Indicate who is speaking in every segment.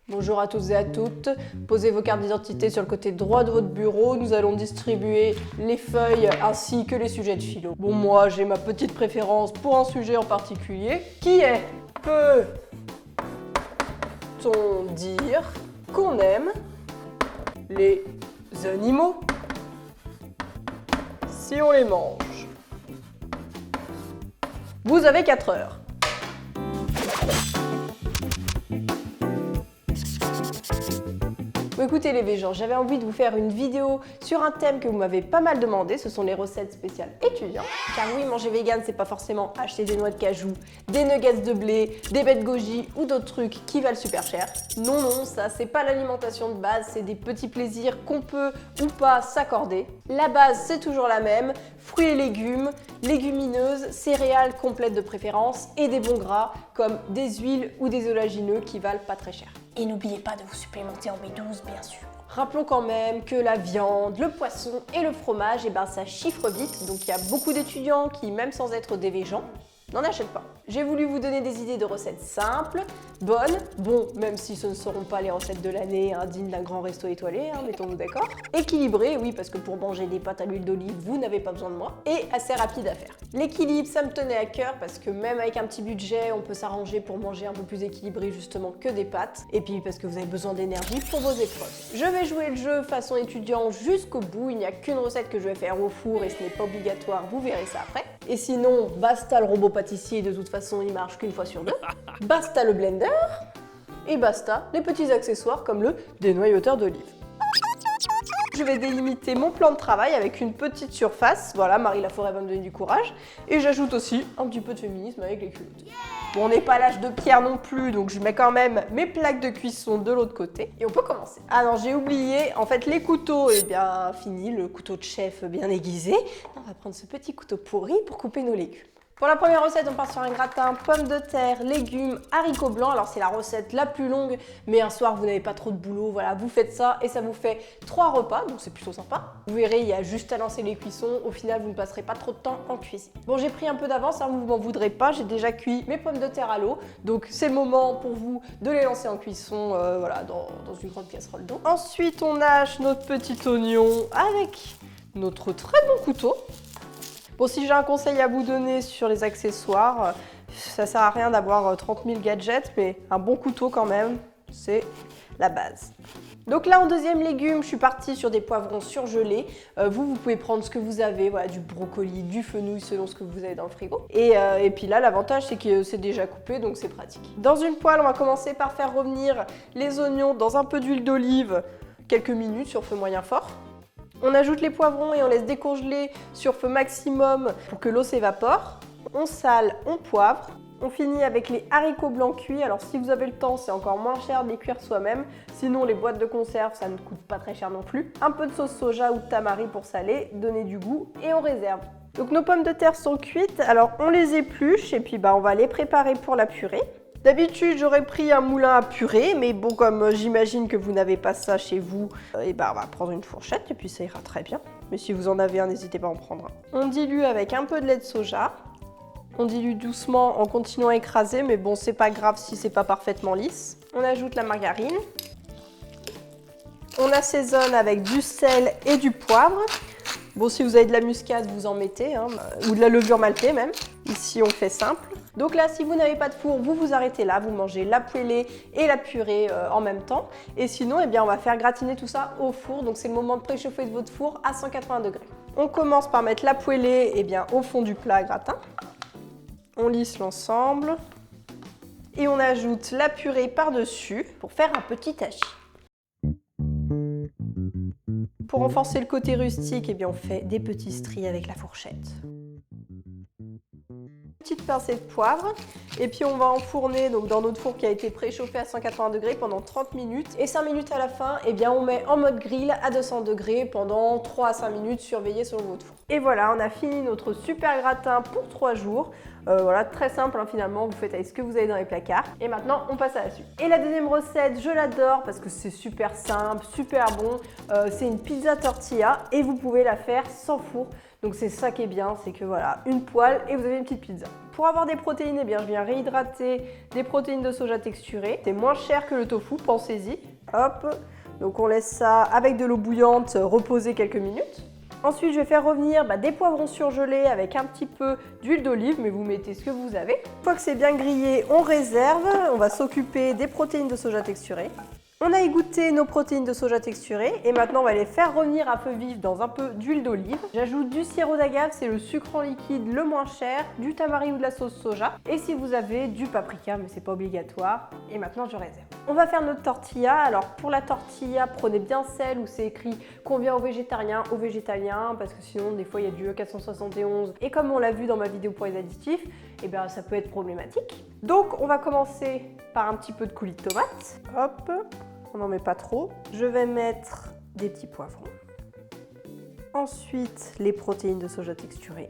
Speaker 1: Bonjour à tous et à toutes, posez vos cartes d'identité sur le côté droit de votre bureau, nous allons distribuer les feuilles ainsi que les sujets de philo. Bon, moi j'ai ma petite préférence pour un sujet en particulier, qui est peut-on dire qu'on aime les animaux si on les mange? Vous avez 4 heures. Bon, écoutez les Végens, j'avais envie de vous faire une vidéo sur un thème que vous m'avez pas mal demandé, ce sont les recettes spéciales étudiants. Car oui, manger vegan, c'est pas forcément acheter des noix de cajou, des nuggets de blé, des baies de goji ou d'autres trucs qui valent super cher. Non, non, ça c'est pas l'alimentation de base, c'est des petits plaisirs qu'on peut ou pas s'accorder. La base, c'est toujours la même, fruits et légumes, légumineuses, céréales complètes de préférence et des bons gras comme des huiles ou des oléagineux qui valent pas très cher. Et n'oubliez pas de vous supplémenter en B12 bien sûr. Rappelons quand même que la viande, le poisson et le fromage, ça chiffre vite, donc il y a beaucoup d'étudiants qui, même sans être des végans, n'en achètent pas. J'ai voulu vous donner des idées de recettes simples, bonnes, bon, même si ce ne seront pas les recettes de l'année, dignes d'un grand resto étoilé, mettons-nous d'accord. Équilibrées, oui, parce que pour manger des pâtes à l'huile d'olive, vous n'avez pas besoin de moi. Et assez rapide à faire. L'équilibre, ça me tenait à cœur, parce que même avec un petit budget, on peut s'arranger pour manger un peu plus équilibré, justement, que des pâtes. Et puis, parce que vous avez besoin d'énergie pour vos épreuves. Je vais jouer le jeu façon étudiant jusqu'au bout, il n'y a qu'une recette que je vais faire au four, et ce n'est pas obligatoire, vous verrez ça après. Et sinon, basta le robot pâtissier, de toute façon il marche qu'une fois sur deux. Basta le blender. Et basta les petits accessoires comme le dénoyauteur d'olive. Je vais délimiter mon plan de travail avec une petite surface. Voilà, Marie Laforêt va me donner du courage. Et j'ajoute aussi un petit peu de féminisme avec les culottes. Bon, on n'est pas à l'âge de pierre non plus, donc je mets quand même mes plaques de cuisson de l'autre côté. Et on peut commencer. Ah non, j'ai oublié, en fait les couteaux, fini, le couteau de chef bien aiguisé. On va prendre ce petit couteau pourri pour couper nos légumes. Pour la première recette, on part sur un gratin pommes de terre, légumes, haricots blancs. Alors c'est la recette la plus longue, mais un soir vous n'avez pas trop de boulot, voilà, vous faites ça et ça vous fait 3 repas, donc c'est plutôt sympa. Vous verrez, il y a juste à lancer les cuissons, au final vous ne passerez pas trop de temps en cuisine. Bon, j'ai pris un peu d'avance, vous m'en voudrez pas, j'ai déjà cuit mes pommes de terre à l'eau, donc c'est le moment pour vous de les lancer en cuisson, dans une grande casserole d'eau. Ensuite, on hache notre petit oignon avec notre très bon couteau. Bon, si j'ai un conseil à vous donner sur les accessoires, ça sert à rien d'avoir 30 000 gadgets, mais un bon couteau quand même, c'est la base. Donc là, en deuxième légume, je suis partie sur des poivrons surgelés. Vous pouvez prendre ce que vous avez, voilà, du brocoli, du fenouil, selon ce que vous avez dans le frigo. Et puis là, l'avantage, c'est que c'est déjà coupé, donc c'est pratique. Dans une poêle, on va commencer par faire revenir les oignons dans un peu d'huile d'olive, quelques minutes sur feu moyen fort. On ajoute les poivrons et on laisse décongeler sur feu maximum pour que l'eau s'évapore. On sale, on poivre. On finit avec les haricots blancs cuits. Alors si vous avez le temps, c'est encore moins cher de les cuire soi-même. Sinon, les boîtes de conserve, ça ne coûte pas très cher non plus. Un peu de sauce soja ou de tamari pour saler, donner du goût et on réserve. Donc nos pommes de terre sont cuites. Alors on les épluche et puis on va les préparer pour la purée. D'habitude, j'aurais pris un moulin à purée, mais bon, comme j'imagine que vous n'avez pas ça chez vous, on va prendre une fourchette et puis ça ira très bien. Mais si vous en avez un, n'hésitez pas à en prendre un. On dilue avec un peu de lait de soja. On dilue doucement en continuant à écraser, mais bon, c'est pas grave si c'est pas parfaitement lisse. On ajoute la margarine. On assaisonne avec du sel et du poivre. Bon, si vous avez de la muscade, vous en mettez, ou de la levure maltée même. Ici, on fait simple. Donc là, si vous n'avez pas de four, vous vous arrêtez là, vous mangez la poêlée et la purée en même temps. Et sinon, on va faire gratiner tout ça au four. Donc c'est le moment de préchauffer votre four à 180 degrés. On commence par mettre la poêlée au fond du plat à gratin. On lisse l'ensemble. Et on ajoute la purée par-dessus pour faire un petit hachis. Pour renforcer le côté rustique, on fait des petits stries avec la fourchette. Petite pincée de poivre et puis on va enfourner dans notre four qui a été préchauffé à 180 degrés pendant 30 minutes et 5 minutes à la fin, on met en mode grill à 200 degrés pendant 3 à 5 minutes, surveillez selon votre four. Et voilà, on a fini notre super gratin pour 3 jours. Voilà, très simple finalement, vous faites avec ce que vous avez dans les placards. Et maintenant, on passe à la suite. Et la deuxième recette, je l'adore parce que c'est super simple, super bon. C'est une pizza tortilla et vous pouvez la faire sans four. Donc c'est ça qui est bien, c'est que voilà, une poêle et vous avez une petite pizza. Pour avoir des protéines, eh bien, je viens réhydrater des protéines de soja texturées. C'est moins cher que le tofu, pensez-y. Hop, donc on laisse ça avec de l'eau bouillante reposer quelques minutes. Ensuite, je vais faire revenir des poivrons surgelés avec un petit peu d'huile d'olive, mais vous mettez ce que vous avez. Une fois que c'est bien grillé, on réserve. On va s'occuper des protéines de soja texturées. On a égoutter nos protéines de soja texturées et maintenant on va les faire revenir à feu vif dans un peu d'huile d'olive. J'ajoute du sirop d'agave, c'est le sucre en liquide le moins cher, du tamari ou de la sauce soja et si vous avez du paprika, mais c'est pas obligatoire. Et maintenant je réserve. On va faire notre tortilla. Alors pour la tortilla, prenez bien celle où c'est écrit convient aux végétariens, aux végétaliens, parce que sinon des fois il y a du E471 et comme on l'a vu dans ma vidéo pour les additifs, et bien ça peut être problématique. Donc on va commencer par un petit peu de coulis de tomate. Hop, on n'en met pas trop. Je vais mettre des petits poivrons. Ensuite, les protéines de soja texturées.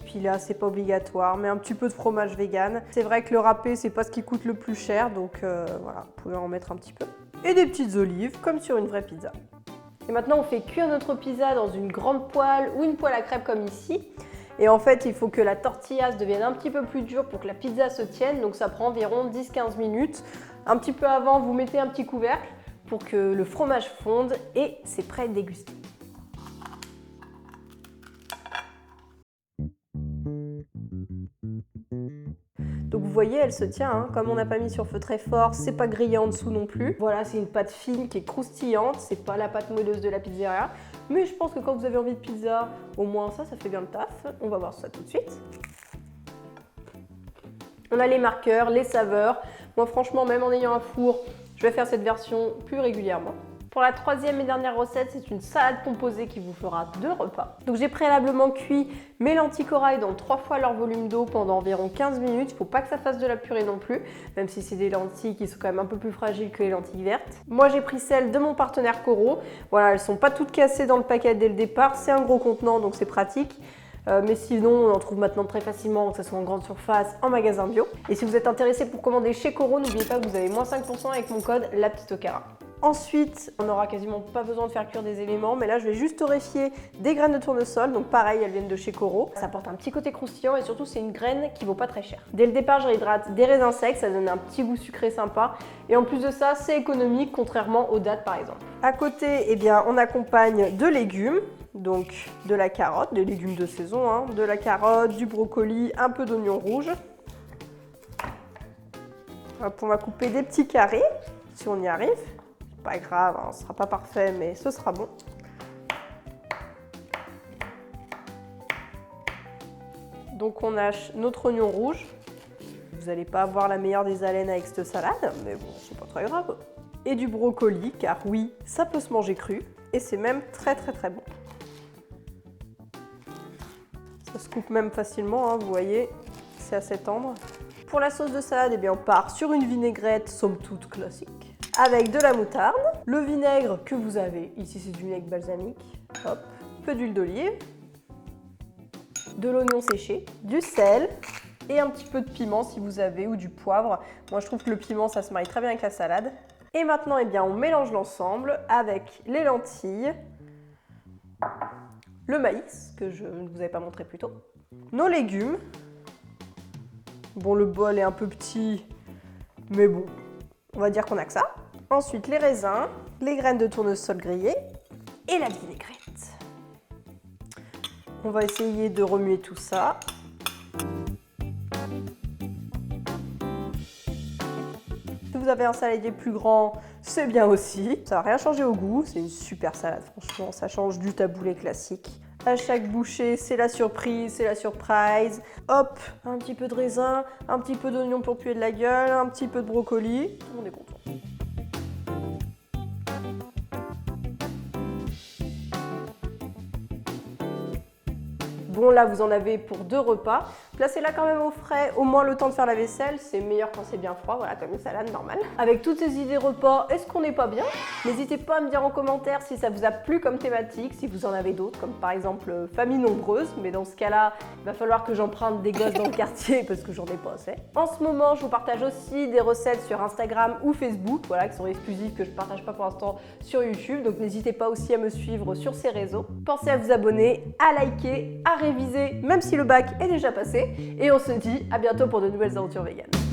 Speaker 1: Puis là, c'est pas obligatoire, mais un petit peu de fromage vegan. C'est vrai que le râpé, c'est pas ce qui coûte le plus cher, donc voilà, vous pouvez en mettre un petit peu. Et des petites olives, comme sur une vraie pizza. Et maintenant, on fait cuire notre pizza dans une grande poêle ou une poêle à crêpes comme ici. Et en fait, il faut que la tortilla devienne un petit peu plus dure pour que la pizza se tienne. Donc ça prend environ 10-15 minutes. Un petit peu avant, vous mettez un petit couvercle pour que le fromage fonde et c'est prêt à être dégusté. Donc vous voyez, elle se tient, hein. Comme on n'a pas mis sur feu très fort, c'est pas grillé en dessous non plus. Voilà, c'est une pâte fine qui est croustillante, c'est pas la pâte moelleuse de la pizzeria. Mais je pense que quand vous avez envie de pizza, au moins ça fait bien le taf. On va voir ça tout de suite. On a les marqueurs, les saveurs. Moi franchement, même en ayant un four, je vais faire cette version plus régulièrement. Pour la troisième et dernière recette, c'est une salade composée qui vous fera 2 repas. Donc j'ai préalablement cuit mes lentilles corail dans 3 fois leur volume d'eau pendant environ 15 minutes. Il ne faut pas que ça fasse de la purée non plus, même si c'est des lentilles qui sont quand même un peu plus fragiles que les lentilles vertes. Moi j'ai pris celles de mon partenaire Coro. Voilà, elles ne sont pas toutes cassées dans le paquet dès le départ. C'est un gros contenant donc c'est pratique. Mais sinon, on en trouve maintenant très facilement, que ce soit en grande surface, en magasin bio. Et si vous êtes intéressé pour commander chez Coro, n'oubliez pas que vous avez moins 5% avec mon code LAPETITOCARA. Ensuite, on n'aura quasiment pas besoin de faire cuire des éléments, mais là je vais juste torréfier des graines de tournesol, donc pareil, elles viennent de chez Coro. Ça apporte un petit côté croustillant et surtout c'est une graine qui vaut pas très cher. Dès le départ, je réhydrate des raisins secs, ça donne un petit goût sucré sympa. Et en plus de ça, c'est économique, contrairement aux dattes par exemple. À côté, eh bien, on accompagne de légumes. Donc de la carotte, des légumes de saison, hein, de la carotte, du brocoli, un peu d'oignon rouge. Hop, on va couper des petits carrés, si on y arrive. C'est pas grave, hein, ce sera pas parfait, mais ce sera bon. Donc on hache notre oignon rouge. Vous n'allez pas avoir la meilleure des haleines avec cette salade, mais bon, c'est pas très grave. Et du brocoli, car oui, ça peut se manger cru, et c'est même très bon. Ça se coupe même facilement, hein, vous voyez, c'est assez tendre. Pour la sauce de salade, eh bien, on part sur une vinaigrette somme toute classique, avec de la moutarde, le vinaigre que vous avez, ici c'est du vinaigre balsamique, hop, un peu d'huile d'olive, de l'oignon séché, du sel et un petit peu de piment si vous avez, ou du poivre. Moi je trouve que le piment ça se marie très bien avec la salade. Et maintenant, eh bien, on mélange l'ensemble avec les lentilles, le maïs, que je ne vous avais pas montré plus tôt, nos légumes. Bon, le bol est un peu petit, mais bon, on va dire qu'on a que ça. Ensuite, les raisins, les graines de tournesol grillées et la vinaigrette. On va essayer de remuer tout ça. Si vous avez un saladier plus grand, c'est bien aussi. Ça va rien changer au goût, c'est une super salade, franchement, ça change du taboulé classique. À chaque bouchée, c'est la surprise, c'est la surprise. Hop, un petit peu de raisin, un petit peu d'oignon pour puer de la gueule, un petit peu de brocoli, on est content. Bon, là, vous en avez pour 2 repas. Placez-la quand même au frais, au moins le temps de faire la vaisselle. C'est meilleur quand c'est bien froid, voilà, comme une salade normale. Avec toutes ces idées repas, est-ce qu'on n'est pas bien? N'hésitez pas à me dire en commentaire si ça vous a plu comme thématique, si vous en avez d'autres, comme par exemple famille nombreuse. Mais dans ce cas-là, il va falloir que j'emprunte des gosses dans le quartier parce que j'en ai pas assez. En ce moment, je vous partage aussi des recettes sur Instagram ou Facebook, voilà, qui sont exclusives, que je partage pas pour l'instant sur YouTube. Donc n'hésitez pas aussi à me suivre sur ces réseaux. Pensez à vous abonner, à liker, à réviser, même si le bac est déjà passé. Et on se dit à bientôt pour de nouvelles aventures véganes.